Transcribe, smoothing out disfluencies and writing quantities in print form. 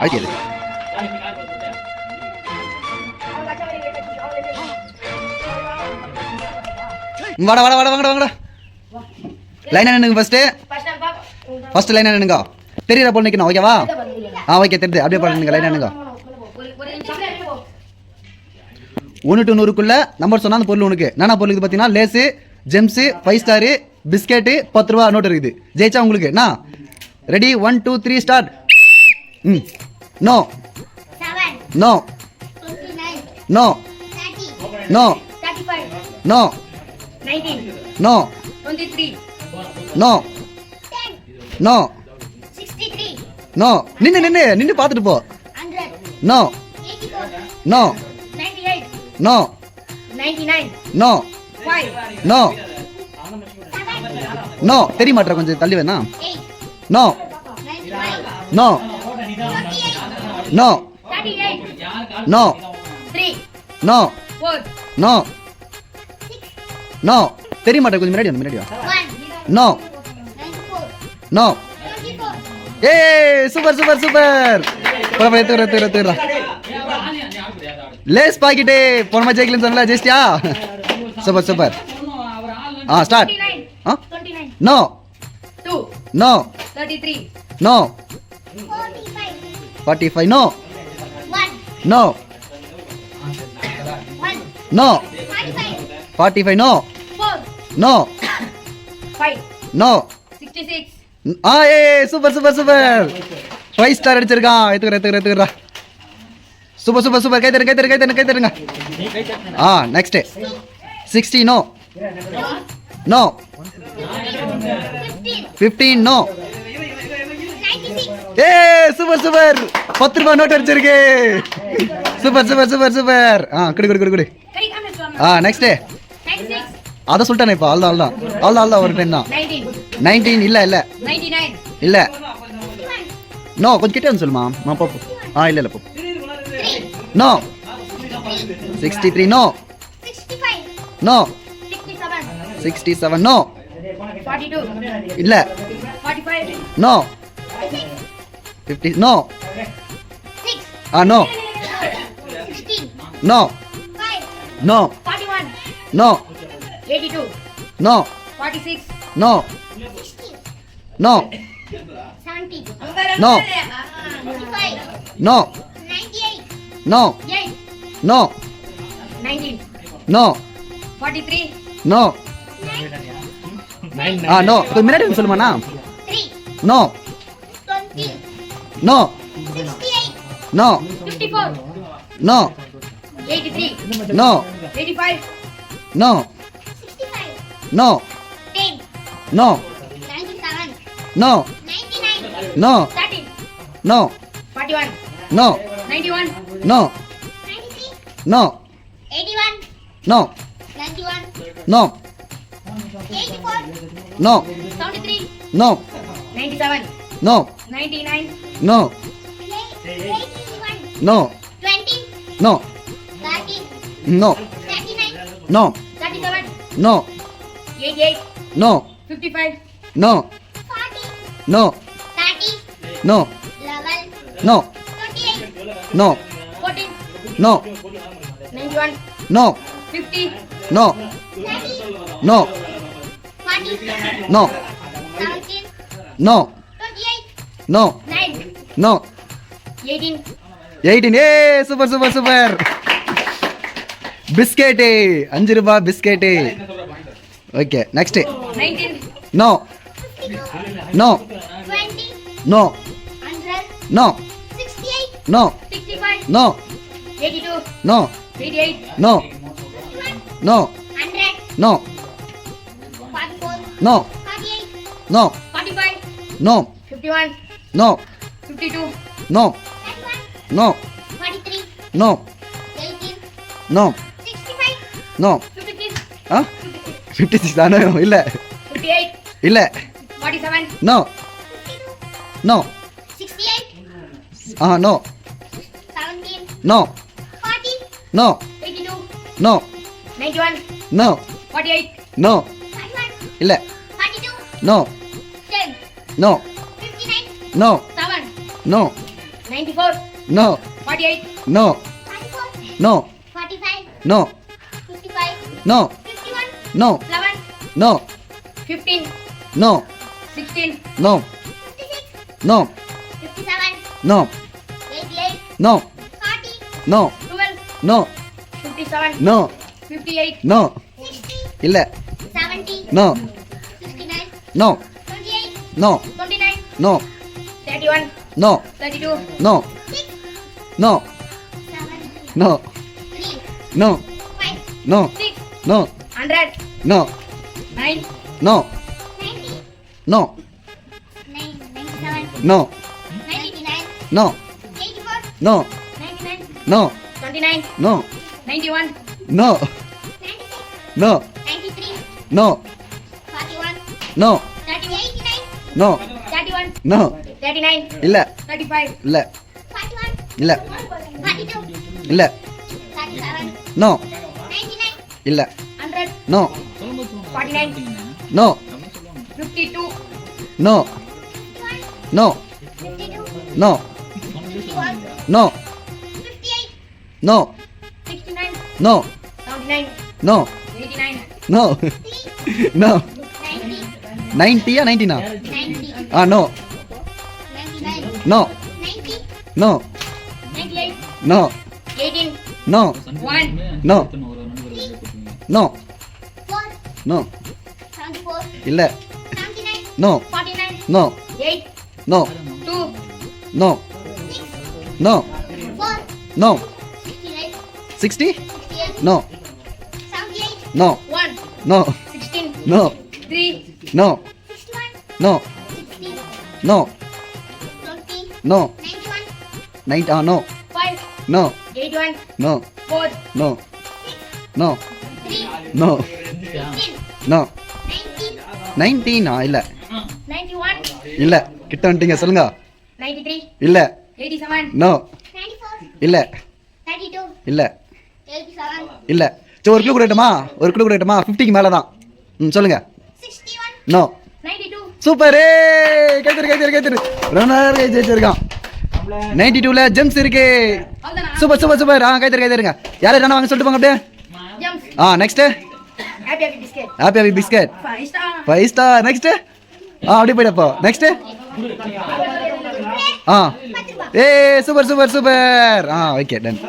ஆயிடுச்சு. வாடா வாடா வாடா வாங்கடா வாங்கடா. லைனா நின்னுங்க ஃபர்ஸ்ட் லைனா நின்னுங்க. தெரியற போல் நிக்கணும், ஓகேவா? ஓகே தெரியுது. அப்படியே பண்ணுங்க, லைனா நின்னுங்க. 1 to 100க்குள்ள நம்பர் சொன்னா அந்த பொருள் உனக்கு என்னென்ன பொருள் இருக்குது பார்த்தீங்கன்னா, லேஸு, ஜெம்ஸு, 5 ஸ்டாரு, பிஸ்கெட்டு, 10 ரூபா நோட்டு இருக்குது. ஜெயிச்சா உங்களுக்கு என்ன? Ready 1 2 3 start. No no no no no no no no no. நின்று நின்று நின்று பார்த்துட்டு போ. No no no no no no. தெரிய மாட்டேற, கொஞ்சம் தள்ளி வேணா. No no no no no no no. தெரிய மாட்டேற, கொஞ்சம் முன்னாடி முன்னாடி. No no. ஏ சூப்பர் சூப்பர் சூப்பர். எடுத்துக்கிறா லேஸ் பாக்கெட்டு. போனமா ஜெயிக்கலன்னு சொன்னல, ஜெயிச்சியா? Super super. Start. No no 33 no 45 no no no 45 no no 5 no. 66 ஏ சூப்பர் சூப்பர் சூப்பர். 5 ஸ்டார் அடிச்சிருக்கான். எடுத்துக்கிறா. Super super super. கை தருங்க. Next 60 no no 15 no. ஏ சூப்பர் சூப்பர். 10 ரூபாய் நோட் அடிச்சிருக்கு. Super super super super. குடு. நெக்ஸ்ட் அத சொல்லிட்டானே இப்போ. அவ்வளோதான் ஒரு டைம் தான். 19 இல்ல 99 இல்ல. நோ கொஞ்சம் கிட்டே வந்து சொல்லுமா. போ. இல்ல போ. நோ 63 நோ 65 நோ 67 67 நோ 42 இல்ல. 45 no 50 no. 6 no 16 no 5 no 41 no 82 no 46 no no 70 no 55 no 98 no 8 no 19 no 43 no no. கொஞ்சம் முன்னாடி வந்து சொல்லுமாண்ணா. 3 no 20 no 68 no 54 no 83 no 85 no 65 no 10 no 97 no 99 no 13 no 41 no 91 no 93 no 81 no 91 no 84 no 73 no 97 no 99 no 81 no 20 no 30 no 39 no 37 no 88 no 55 no 40 no 30 no 11 no 28 no 14 no 91 no 50 no 30 no 40 no 17 no 28 no 9 no 18 18. ஏ super super super. Biscuit 5 ரூபாய் biscuit. Okay next 19 no no 20 no 100 no 68 no 65 no 82 no 88 no 51 no 100 no 44 no 48 no 45 no 51 no 52 no 31 no 43 no 18 no 65 no. 56 56 தானே? இல்ல 58 இல்ல. 47 no no 68 no 17 no 40 no 82 no 91 no 48 no 51 இல்ல. 42 no 10 no 59 no 7 no 94. No 48. No 44. No 45. No 55. No 51. No 11. No 15. No 16. No 56. No 57. No 88. No 40. No 12. No 57. No 58. No 60. இல்ல 70. No 69. No 28. No 29. No 31. No 32. No 6. No 7. No 3. No 5. No 6. No 100. No 9. No 90. No 97. No 99. No 84. No 99. No 29. No 91. No 96. No 93. No 41. No 89. No 31. No 39. இல்ல 35. இல்ல 41. இல்ல 42. இல்ல 37. No 99. இல்ல 100. No 49. No 52. No 51. No 52. No 51. No 58. No 69. No 79. No 89. No 3. No 90. 90யா 19ஆ 90. ஆ no 99. No 90. No 98. No 18. No 1. No no 4. No 74. இல்ல 79. No 49. No 8. No 2. No 6. No 4. No 68. 60 68. No 78. No 1. No 16. No 3. No 61. No 60. No 20. No 91. 9 ஆ no 5. No 81. No 4. No 6. No 3. No 10. No 90. 19 ஆ இல்ல 91. இல்ல கிட்ட வந்துட்டீங்க சொல்லுங்க 93. இல்ல 87. நோ 94. இல்ல 32. இல்ல 87. இல்ல சரி ஒரு கிலோ கொடுக்கட்டுமா ஒரு கிலோ கொடுக்கட்டுமா 50க்கு மேல தான் ம் சொல்லுங்க 61. நோ 92. சூப்பர் கைத்தரு ரொம்ப நேரம் ஜெயிச்சிருக்கான் 92ல ஜெம்ஸ் இருக்கு அவ்வளவுதானா? சூப்பர் ஆ கைத்தருங்க யாரும் என்ன வாங்க சொல்லிட்டு போங்க அப்படியே Jumps. ஆ next Happy happy biscuit. Happy biscuit 5 star. 5 star next ஆ அப்படியே போயிடப்போ நெக்ஸ்ட் ஆ ஏ சூப்பர் ஆ ஓகே டன்